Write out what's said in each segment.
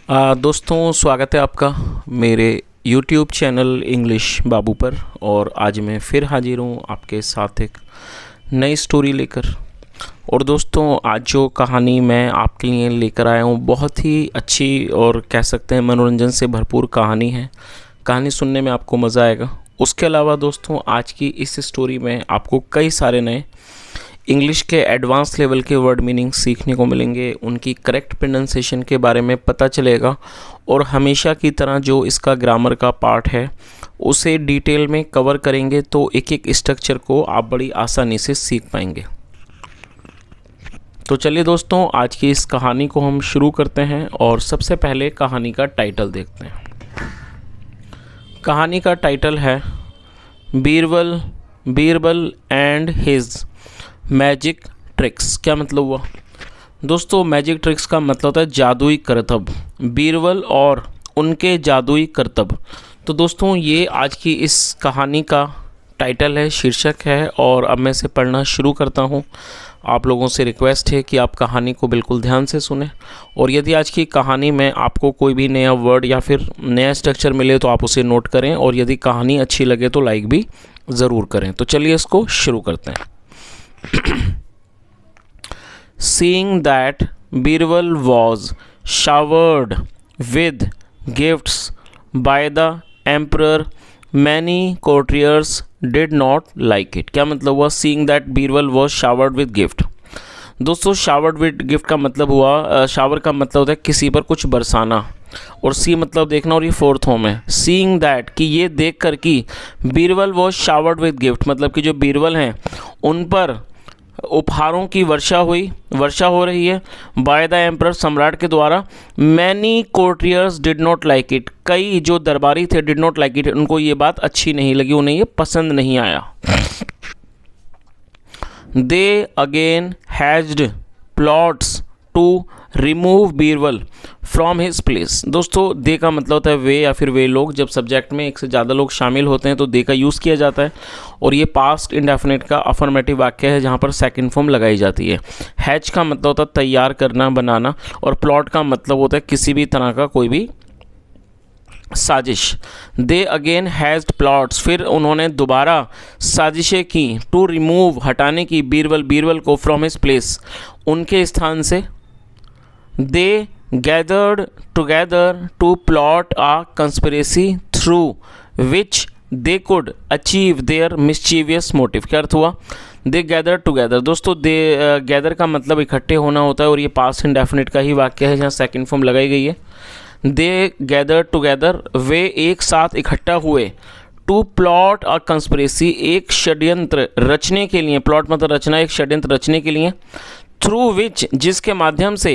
दोस्तों स्वागत है आपका मेरे YouTube चैनल इंग्लिश बाबू पर। और आज मैं फिर हाजिर हूँ आपके साथ एक नई स्टोरी लेकर। और दोस्तों आज जो कहानी मैं आपके लिए लेकर आया हूँ बहुत ही अच्छी और कह सकते हैं मनोरंजन से भरपूर कहानी है। कहानी सुनने में आपको मज़ा आएगा। उसके अलावा दोस्तों आज की इस स्टोरी में आपको कई सारे नए इंग्लिश के एडवांस लेवल के वर्ड मीनिंग सीखने को मिलेंगे, उनकी करेक्ट प्रोनाउंसिएशन के बारे में पता चलेगा और हमेशा की तरह जो इसका ग्रामर का पार्ट है उसे डिटेल में कवर करेंगे तो एक एक स्ट्रक्चर को आप बड़ी आसानी से सीख पाएंगे। तो चलिए दोस्तों आज की इस कहानी को हम शुरू करते हैं और सबसे पहले कहानी का टाइटल देखते हैं। कहानी का टाइटल है Birbal and his magic tricks. क्या मतलब हुआ दोस्तों? मैजिक ट्रिक्स का मतलब होता है जादुई करतब। बीरबल और उनके जादुई करतब। तो दोस्तों ये आज की इस कहानी का टाइटल है, शीर्षक है। और अब मैं इसे पढ़ना शुरू करता हूँ। आप लोगों से रिक्वेस्ट है कि आप कहानी को बिल्कुल ध्यान से सुने और यदि आज की कहानी में आपको कोई भी नया वर्ड या फिर नया स्ट्रक्चर मिले तो आप उसे नोट करें और यदि कहानी अच्छी लगे तो लाइक भी ज़रूर करें। तो चलिए इसको शुरू करते हैं। Seeing that Birbal was showered with gifts by the emperor, many courtiers did not like it। क्या मतलब हुआ? Seeing that Birbal was showered with gift। दोस्तों showered with gift का मतलब हुआ, शावर का मतलब होता है किसी पर कुछ बरसाना और सी मतलब देखना और ये फोर्थ होम है। सीइंग दैट कि ये देख कर कि Birbal was showered with gift मतलब कि जो बीरबल हैं उन पर उपहारों की वर्षा हो रही है। बाय द एम्परर सम्राट के द्वारा। Many courtiers did not like it कई जो दरबारी थे डिड नॉट लाइक इट उनको ये बात अच्छी नहीं लगी, उन्हें ये पसंद नहीं आया। They again hatched plots to remove Birbal from his place. दोस्तों दे का मतलब होता है वे या फिर वे लोग। जब सब्जेक्ट में एक से ज़्यादा लोग शामिल होते हैं तो दे का यूज़ किया जाता है और ये पास्ट इंडेफिनिट का अफर्मेटिव वाक्य है जहाँ पर सेकंड फॉर्म लगाई जाती है। हैच का मतलब होता है तैयार करना, बनाना और प्लॉट का मतलब होता है किसी भी तरह का कोई भी साजिश। दे अगेन हैज़ प्लॉट्स फिर उन्होंने दोबारा साजिशें की टू रिमूव हटाने की बीरबल को फ्रॉम हिज प्लेस उनके स्थान से। They gathered together to plot a conspiracy through which they could achieve their mischievous motive। क्या अर्थ हुआ? They gathered together। दोस्तों they gather का मतलब इकट्ठे होना होता है और ये पास्ट इंडेफिनिट का ही वाक्य है जहाँ सेकंड फॉर्म लगाई गई है। They gathered together वे एक साथ इकट्ठा हुए। टू प्लॉट अ कंस्पिरेसी एक षड्यंत्र रचने के लिए। प्लॉट मतलब रचना, एक षड्यंत्र रचने के लिए। थ्रू विच जिसके माध्यम से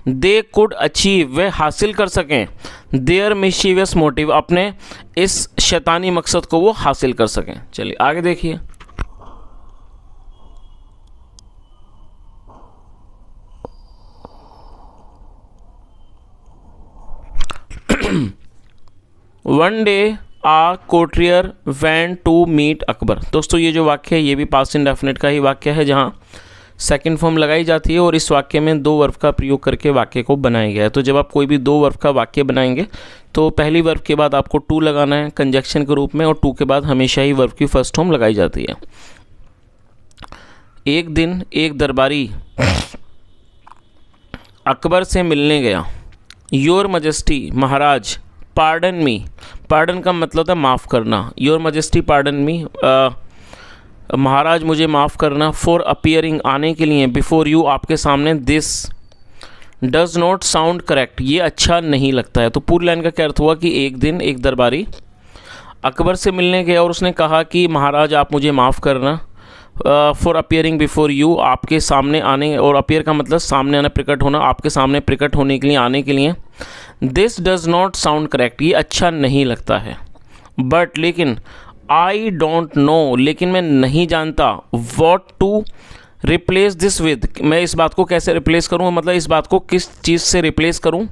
दे कुड अचीव वे हासिल कर सकें देयर मिशीवियस मोटिव अपने इस शैतानी मकसद को वो हासिल कर सकें। चलिए आगे देखिए। One day a courtier went to meet Akbar. दोस्तों ये जो वाक्य है ये भी पास्ट इंडेफिनिट का ही वाक्य है जहाँ सेकंड फॉर्म लगाई जाती है और इस वाक्य में दो वर्ब का प्रयोग करके वाक्य को बनाया गया है। तो जब आप कोई भी दो वर्ब का वाक्य बनाएंगे तो पहली वर्ब के बाद आपको टू लगाना है कंजक्शन के रूप में और टू के बाद हमेशा ही वर्ब की फर्स्ट फॉर्म लगाई जाती है। एक दिन एक दरबारी अकबर से मिलने गया। Your majesty Maharaj, pardon me, pardon का मतलब होता है माफ़ करना। योर मजेस्टी पार्डन मी महाराज मुझे माफ़ करना। फॉर अपीयरिंग आने के लिए, बिफोर यू आपके सामने। This does not sound correct ये अच्छा नहीं लगता है। तो पूरी लाइन का क्या अर्थ हुआ कि एक दिन एक दरबारी अकबर से मिलने गया और उसने कहा कि महाराज आप मुझे माफ़ करना। फॉर अपीयरिंग बिफोर यू आपके सामने आने, और अपीयर का मतलब सामने आना, प्रकट होना, आपके सामने प्रकट होने के लिए, आने के लिए। This does not sound correct ये अच्छा नहीं लगता है। बट लेकिन आई डोंट नो लेकिन मैं नहीं जानता। What to replace this with मैं इस बात को कैसे रिप्लेस करूँ, मतलब इस बात को किस चीज़ से रिप्लेस करूँ।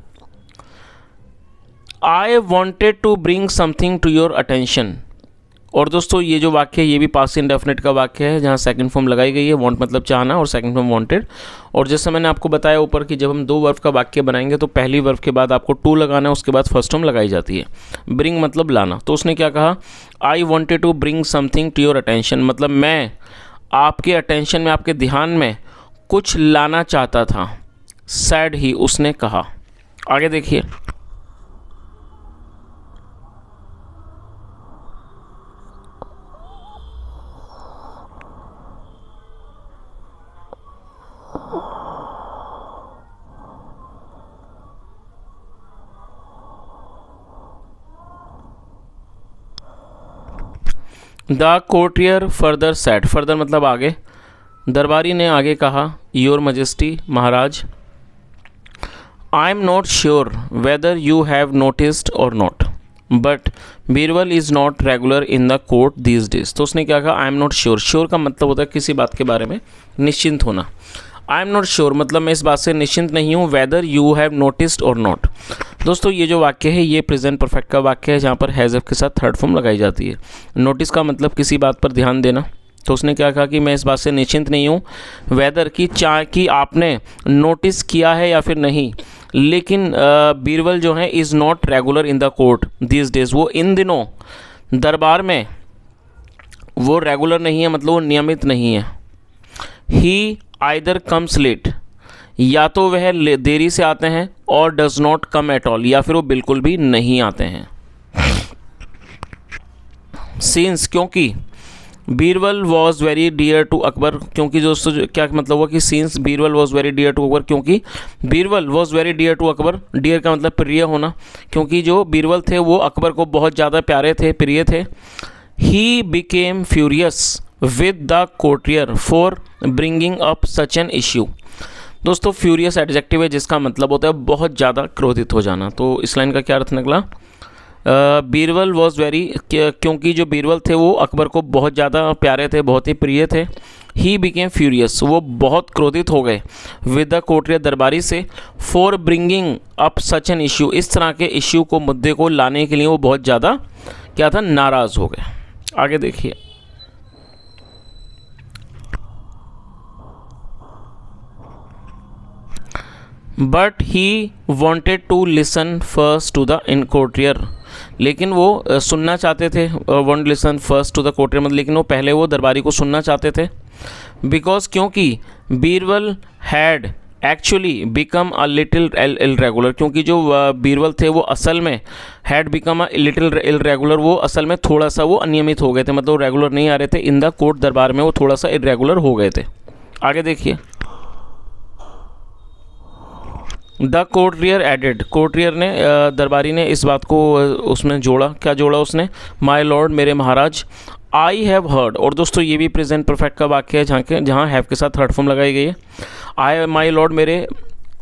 I wanted to bring something to your attention और दोस्तों ये जो वाक्य है ये भी पास्ट इंडेफिनिट का वाक्य है, जहाँ सेकंड फॉर्म लगाई गई है, वांट मतलब चाहना और सेकंड फॉर्म वांटेड। और जैसे मैंने आपको बताया ऊपर कि जब हम दो वर्ब का वाक्य बनाएंगे तो पहली वर्ब के बाद आपको टू लगाना है, उसके बाद फर्स्ट फॉर्म लगाई जाती है। ब्रिंग मतलब लाना, तो उसने क्या कहा, I wanted to bring something to your attention, मतलब मैं आपके अटेंशन में, आपके ध्यान में कुछ लाना चाहता था। सैड ही, उसने कहा। आगे देखिए, the courtier further said, further मतलब आगे, दरबारी ने आगे कहा, योर मजेस्टी, महाराज, I am not sure whether you have noticed or not, but Birbal is not regular in the court these days. तो उसने क्या कहा, I am not sure, sure का मतलब होता है किसी बात के बारे में निश्चिंत होना। आई एम नॉट श्योर मतलब मैं इस बात से निश्चिंत नहीं हूँ, weather you have noticed or not. दोस्तों ये जो वाक्य है ये प्रेजेंट परफेक्ट का वाक्य है, जहाँ पर हैज़ के साथ थर्ड फॉर्म लगाई जाती है। नोटिस का मतलब किसी बात पर ध्यान देना, तो उसने क्या कहा कि मैं इस बात से निश्चिंत नहीं हूँ, वेदर कि आपने नोटिस किया है या फिर नहीं। लेकिन बीरबल जो है is not regular in the court this days, वो इन दिनों दरबार में वो रेगुलर नहीं है, मतलब वो नियमित नहीं है। ही आइदर कम्स लेट, या तो वह देरी से आते हैं, और does not come at all, या फिर वो बिल्कुल भी नहीं आते हैं। सिंस क्योंकि, Birbal was very dear to Akbar, क्योंकि दोस्तों क्या मतलब हुआ कि since Birbal was very dear to Akbar, क्योंकि Birbal was very dear to Akbar, dear का मतलब प्रिय होना, क्योंकि जो बीरबल थे वो अकबर को बहुत ज़्यादा प्यारे थे, प्रिय थे। He became furious with the courtier for bringing up such an issue. दोस्तों फ्यूरियस एडजेक्टिव है जिसका मतलब होता है बहुत ज़्यादा क्रोधित हो जाना। तो इस लाइन का क्या अर्थ निकला, बीरबल वॉज वेरी, क्योंकि जो बीरबल थे वो अकबर को बहुत ज़्यादा प्यारे थे, बहुत ही प्रिय थे। ही बिकेम फ्यूरियस, वो बहुत क्रोधित हो गए, विद द कोर्टियर, दरबारी से, for bringing up such an issue, इस तरह के इश्यू को, मुद्दे को लाने के लिए वो बहुत ज़्यादा क्या था, नाराज़ हो गए। आगे देखिए, but he wanted to listen first to the in courtier, लेकिन वो सुनना चाहते थे, want listen first to the courtier मतलब, लेकिन वो पहले वो दरबारी को सुनना चाहते थे। बिकॉज क्योंकि Birbal had actually become a little irregular, क्योंकि जो बीरबल थे वो असल में had become a little irregular, वो असल में थोड़ा सा वो अनियमित हो गए थे, मतलब रेगुलर नहीं आ रहे थे। इन द कोर्ट, दरबार में वो थोड़ा सा इरेगुलर हो गए थे। आगे देखिए, द कोर्टियर एडेड, कोर्टियर ने, दरबारी ने इस बात को उसमें जोड़ा, क्या जोड़ा उसने, माय लॉर्ड, मेरे महाराज, आई हैव हर्ड, और दोस्तों ये भी प्रेजेंट परफेक्ट का वाक्य है जहाँ हैव के साथ थर्ड फॉर्म लगाई गई है। आई, माय लॉर्ड, मेरे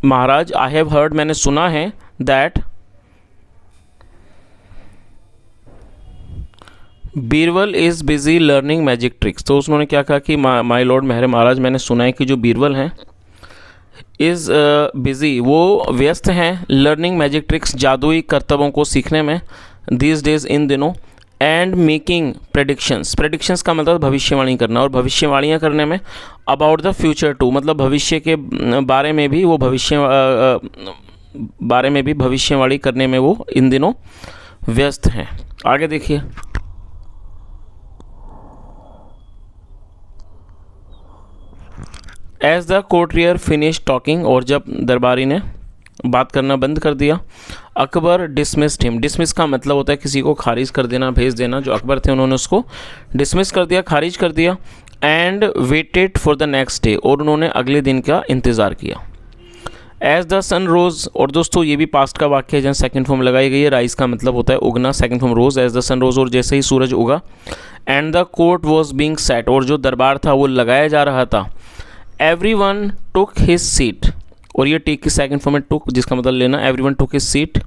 महाराज, आई हैव हर्ड, मैंने सुना है, that Birbal is busy learning magic tricks. तो उन्होंने क्या कहा कि माय लॉर्ड, मेरे महाराज, मैंने सुना है कि जो बीरबल हैं इज़ बिज़ी, वो व्यस्त हैं, लर्निंग मैजिक ट्रिक्स, जादुई करतबों को सीखने में, दीज डेज, इन दिनों, एंड मेकिंग प्रेडिक्शंस, प्रेडिक्शंस का मतलब भविष्यवाणी करना, और भविष्यवाणियाँ करने में, अबाउट द फ्यूचर टू मतलब भविष्य के बारे में भी वो भविष्यवाणी करने में वो इन दिनों व्यस्त हैं। आगे देखिए, as the courtier finish talking, और जब दरबारी ने बात करना बंद कर दिया, अकबर डिसमिस्ड हिम, डिसमिस का मतलब होता है किसी को खारिज कर देना, भेज देना। जो अकबर थे उन्होंने उसको डिसमिस कर दिया, खारिज कर दिया। And waited for the next day, और उन्होंने अगले दिन का इंतज़ार किया। एज द सन रोज, और दोस्तों ये भी पास्ट का वाक्य है जहाँ सेकंड फॉर्म लगाई गई है। राइज का मतलब होता है उगना, second form rose, as the sun rose, और जैसे ही सूरज उगा। And the court was being set, और जो दरबार था वो लगाया जा रहा था। एवरीवन टुक हिज सीट, और ये टेक की सेकंड फॉर्म में टुक, जिसका मतलब लेना। Everyone took his seat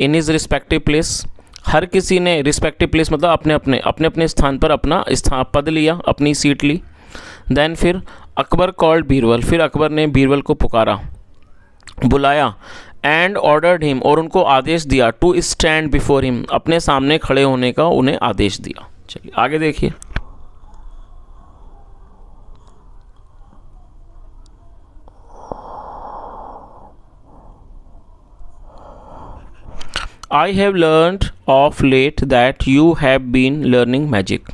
in his respective place, हर किसी ने, रिस्पेक्टिव प्लेस मतलब अपने अपने स्थान पर अपना पद लिया, अपनी सीट ली। देन फिर अकबर कॉल्ड बीरबल, फिर अकबर ने बीरबल को पुकारा, बुलाया। एंड ऑर्डर्ड हिम, और उनको आदेश दिया, टू स्टैंड बिफोर हिम, अपने सामने खड़े होने का उन्हें आदेश दिया। चलिए आगे देखिए। I have learned of late that you have been learning magic.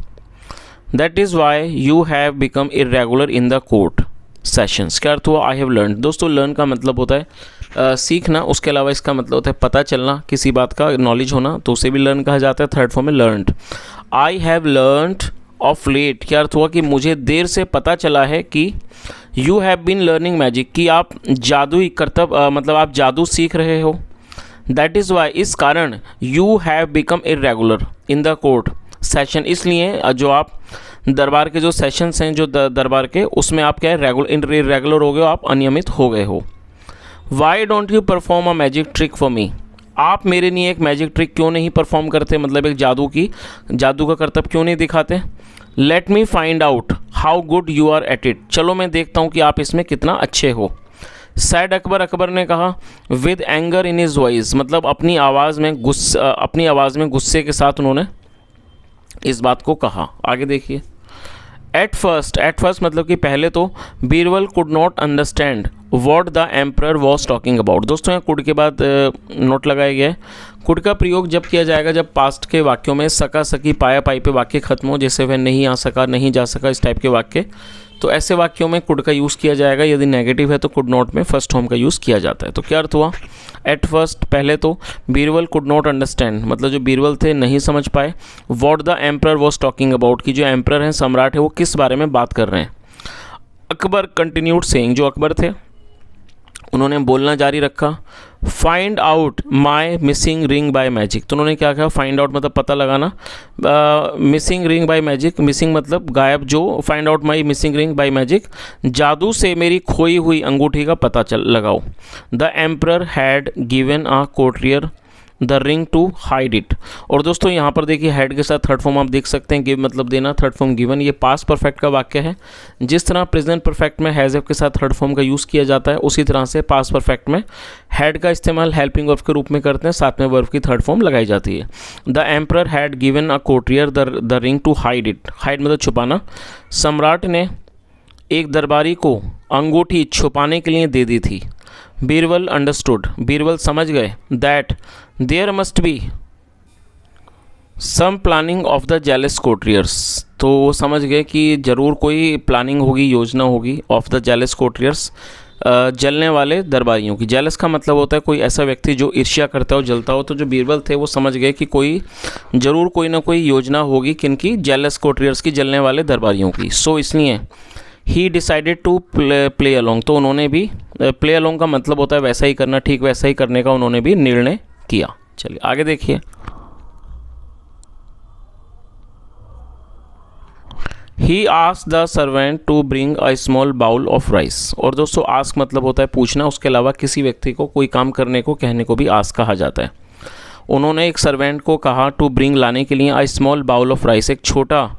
That is why you have become irregular in the court sessions. क्या अर्थ हुआ? I have learned। दोस्तों learn का मतलब होता है सीखना, उसके अलावा इसका मतलब होता है पता चलना, किसी बात का नॉलेज होना, तो उसे भी learn कहा जाता है। थर्ड फॉर्म में learned। I have learned of late, क्या अर्थ हुआ कि मुझे देर से पता चला है कि you have been learning magic, कि आप जादुई करतब मतलब आप जादू सीख रहे हो। दैट इज़ वाई, इस कारण you have become irregular in the court session, इसलिए जो आप दरबार के जो सेशंस हैं, जो दरबार के, उसमें आप क्या है, इरेगुलर हो गए हो, आप अनियमित हो गए हो। Why don't you perform a magic trick for me, आप मेरे लिए एक मैजिक ट्रिक क्यों नहीं परफॉर्म करते, मतलब एक जादू का करतब क्यों नहीं दिखाते। Let me find out how good you are at it, चलो मैं देखता हूँ कि आप इसमें कितना अच्छे हो। सैड अकबर, अकबर ने कहा। With anger in his voice, मतलब अपनी आवाज़ में गुस्से के साथ उन्होंने इस बात को कहा। आगे देखिए। एट फर्स्ट मतलब कि पहले तो Birbal could not understand what the emperor was talking about. दोस्तों यहाँ कुड के बाद नोट लगाया गया है। कुड का प्रयोग जब किया जाएगा जब पास्ट के वाक्यों में सका सकी पाया पाई पे वाक्य खत्म हो, जैसे वह नहीं आ सका, नहीं जा सका, इस टाइप के वाक्य, तो ऐसे वाक्यों में कुड का यूज़ किया जाएगा। यदि नेगेटिव है तो कुड नॉट में फर्स्ट फॉर्म का यूज़ किया जाता है। तो क्या अर्थ हुआ? एट फर्स्ट, पहले तो बीरबल कुड नॉट अंडरस्टैंड, मतलब जो बीरबल थे नहीं समझ पाए, what the emperor was talking about, कि जो एम्परर हैं, सम्राट है, वो किस बारे में बात कर रहे हैं। अकबर कंटिन्यूड सेइंग, जो अकबर थे उन्होंने बोलना जारी रखा। Find out my missing ring by magic, तो उन्होंने क्या कहा? फाइंड आउट मतलब पता लगाना, missing ring by magic, missing मतलब गायब, जो find out my missing ring by magic, जादू से मेरी खोई हुई अंगूठी का पता लगाओ। The emperor had given a courtier the ring to hide it. और दोस्तों यहाँ पर देखिए हैड के साथ थर्ड फॉर्म आप देख सकते हैं, गिव मतलब देना, थर्ड फॉर्म गिवन। ये पास्ट परफेक्ट का वाक्य है। जिस तरह प्रेजेंट परफेक्ट में हैज़ के साथ थर्ड फॉर्म का यूज़ किया जाता है, उसी तरह से पास्ट परफेक्ट में हैड का इस्तेमाल हेल्पिंग वर्ब के रूप में करते हैं, साथ में वर्ब की थर्ड फॉर्म लगाई जाती है। The emperor had given a courtier the ring to hide it, hide मतलब छुपाना। सम्राट ने एक दरबारी को अंगूठी छुपाने के लिए दे दी थी। बीरबल अंडरस्टूड, बीरबल समझ गए, that there must be some planning of the jealous courtiers, तो वो समझ गए कि ज़रूर कोई प्लानिंग होगी, योजना होगी, ऑफ द जेलस कोर्टियर्स, जलने वाले दरबारियों की। जेलस का मतलब होता है कोई ऐसा व्यक्ति जो ईर्ष्या करता हो, जलता हो। तो जो बीरबल थे वो समझ गए कि ज़रूर कोई ना कोई योजना होगी, किनकी? जेलस कोर्टियर्स की, जलने वाले दरबारियों की। सो इसलिए he decided to play along, तो उन्होंने भी प्ले अलोंग का मतलब होता है वैसा ही करना, ठीक वैसा ही करने का उन्होंने भी निर्णय किया। चलिए आगे देखिए। He asked the servant to bring a small bowl of rice. और दोस्तों आस्क मतलब होता है पूछना, उसके अलावा किसी व्यक्ति को कोई काम करने को, कहने को भी आस्क कहा जाता है। उन्होंने एक सर्वेंट को कहा टू ब्रिंग, लाने के लिए, a small bowl of rice, एक छोटा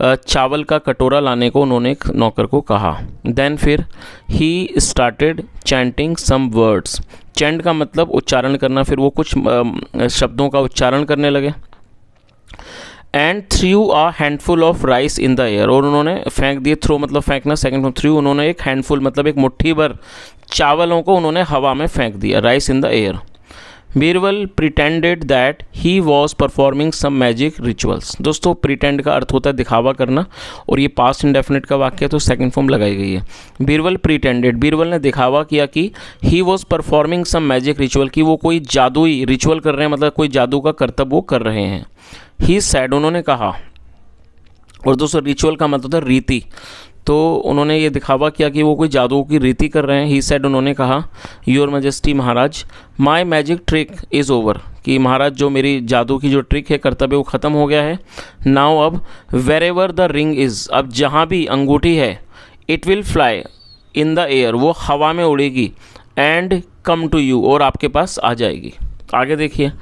चावल का कटोरा लाने को उन्होंने एक नौकर को कहा। देन फिर he started chanting some words, chant का मतलब उच्चारण करना, फिर वो कुछ शब्दों का उच्चारण करने लगे। And through a handful of rice in the air, और उन्होंने फेंक दिए, थ्रो मतलब फेंकना, सेकंड फ्रॉम थ्रू, उन्होंने एक हैंडफुल मतलब एक मुट्ठी भर चावलों को उन्होंने हवा में फेंक दिया, rice in the air. Birbal pretended that he was performing some magic rituals. दोस्तों प्रिटेंड का अर्थ होता है दिखावा करना, और ये पास्ट इंडेफिनिट का वाक्य है, तो सेकंड फॉर्म लगाई गई है। बीरबल प्रिटेंडेड, बीरबल ने दिखावा किया कि he was performing some magic ritual, कि वो कोई जादुई रिचुअल कर रहे हैं, मतलब कोई जादू का करतब वो कर रहे हैं। ही सैड, उन्होंने कहा। और दोस्तों रिचुअल का मतलब होता है रीति, तो उन्होंने ये दिखावा किया कि वो कोई जादू की रीति कर रहे हैं। ही सेड, उन्होंने कहा, your majesty Maharaj, my magic trick is over, कि महाराज जो मेरी जादू की जो ट्रिक है, कर्तव्य, वो ख़त्म हो गया है। नाउ अब wherever the ring is, अब जहाँ भी अंगूठी है, it will fly in the air, वो हवा में उड़ेगी, एंड कम टू यू, और आपके पास आ जाएगी। आगे देखिए।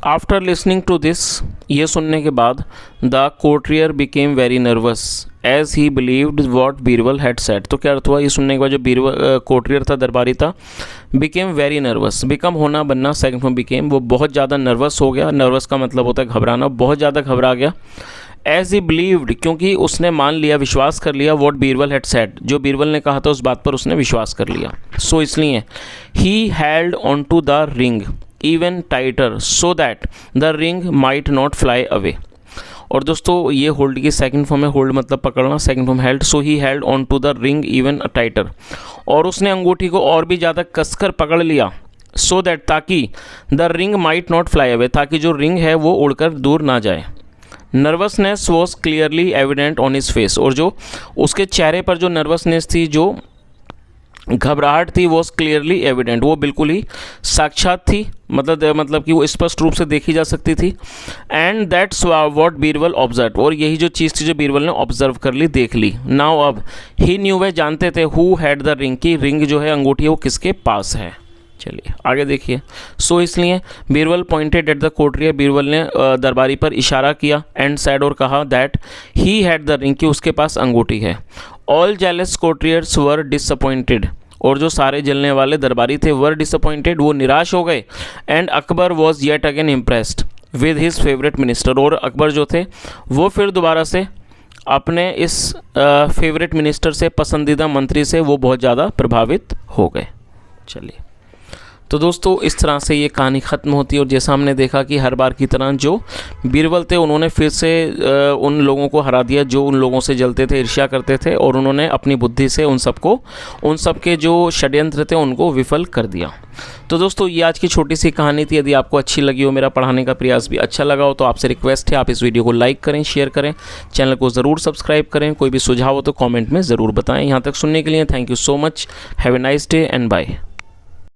आफ्टर लिसनिंग टू दिस, ये सुनने के बाद, the courtier became very nervous as he believed what Birbal had said. तो क्या अर्थ हुआ, ये सुनने के बाद जो बीरबल कोर्टियर था, दरबारी था, बिकेम वेरी नर्वस, बिकम होना बनना, सेकंड फॉर्म बिकेम, वो बहुत ज़्यादा नर्वस हो गया। नर्वस का मतलब होता है घबराना, बहुत ज़्यादा घबरा गया। एज ही बिलीव्ड, क्योंकि उसने मान लिया, विश्वास कर लिया, वॉट बीरबल हैड सेड, जो बीरबल ने कहा था उस बात पर उसने विश्वास कर लिया। सो इसलिए he held on to the ring even tighter so that the ring might not fly away. और दोस्तों ये होल्ड की सेकंड फॉर्म है, होल्ड मतलब पकड़ना, second form held. So he held on to the ring even tighter, और उसने अंगूठी को और भी ज़्यादा कसकर पकड़ लिया। सो दैट, ताकि the ring might not fly away, ताकि जो रिंग है वो उड़कर दूर ना जाए। Nervousness was clearly evident on his face, और जो उसके चेहरे पर जो नर्वसनेस थी, जो घबराहट थी, वॉज क्लियरली एविडेंट, वो बिल्कुल ही साक्षात थी, मतलब कि वो स्पष्ट रूप से देखी जा सकती थी। And that's what Birbal observe, और यही जो चीज़ थी जो बीरबल ने ऑब्जर्व कर ली, देख ली। नाउ अब ही न्यू, वह जानते थे, हु हैड द रिंग, की रिंग जो है अंगूठी वो किसके पास है। चलिए आगे देखिए। सो इसलिए Birbal pointed at the courtier, Birbal ने दरबारी पर इशारा किया, एंड सैड, और कहा, that he had the ring, की उसके पास अंगूठी है। ऑल जेलस कोर्टियर्स वर डिसअपॉइंटेड, और जो सारे जलने वाले दरबारी थे, वर डिसअपॉइंटेड, वो निराश हो गए। And Akbar was yet again impressed with his favourite minister, और अकबर जो थे वो फिर दोबारा से अपने इस फेवरेट मिनिस्टर से, पसंदीदा मंत्री से, वो बहुत ज़्यादा प्रभावित हो गए। चलिए, तो दोस्तों इस तरह से ये कहानी ख़त्म होती है। और जैसा हमने देखा कि हर बार की तरह जो बीरबल थे उन्होंने फिर से उन लोगों को हरा दिया जो उन लोगों से जलते थे, ईर्ष्या करते थे, और उन्होंने अपनी बुद्धि से उन सब के जो षड्यंत्र थे उनको विफल कर दिया। तो दोस्तों ये आज की छोटी सी कहानी थी। यदि आपको अच्छी लगी हो, मेरा पढ़ाने का प्रयास भी अच्छा लगा हो, तो आपसे रिक्वेस्ट है आप इस वीडियो को लाइक करें, शेयर करें, चैनल को ज़रूर सब्सक्राइब करें। कोई भी सुझाव हो तो कमेंट में ज़रूर बताएं। यहाँ तक सुनने के लिए thank you so much. Have a nice day and bye.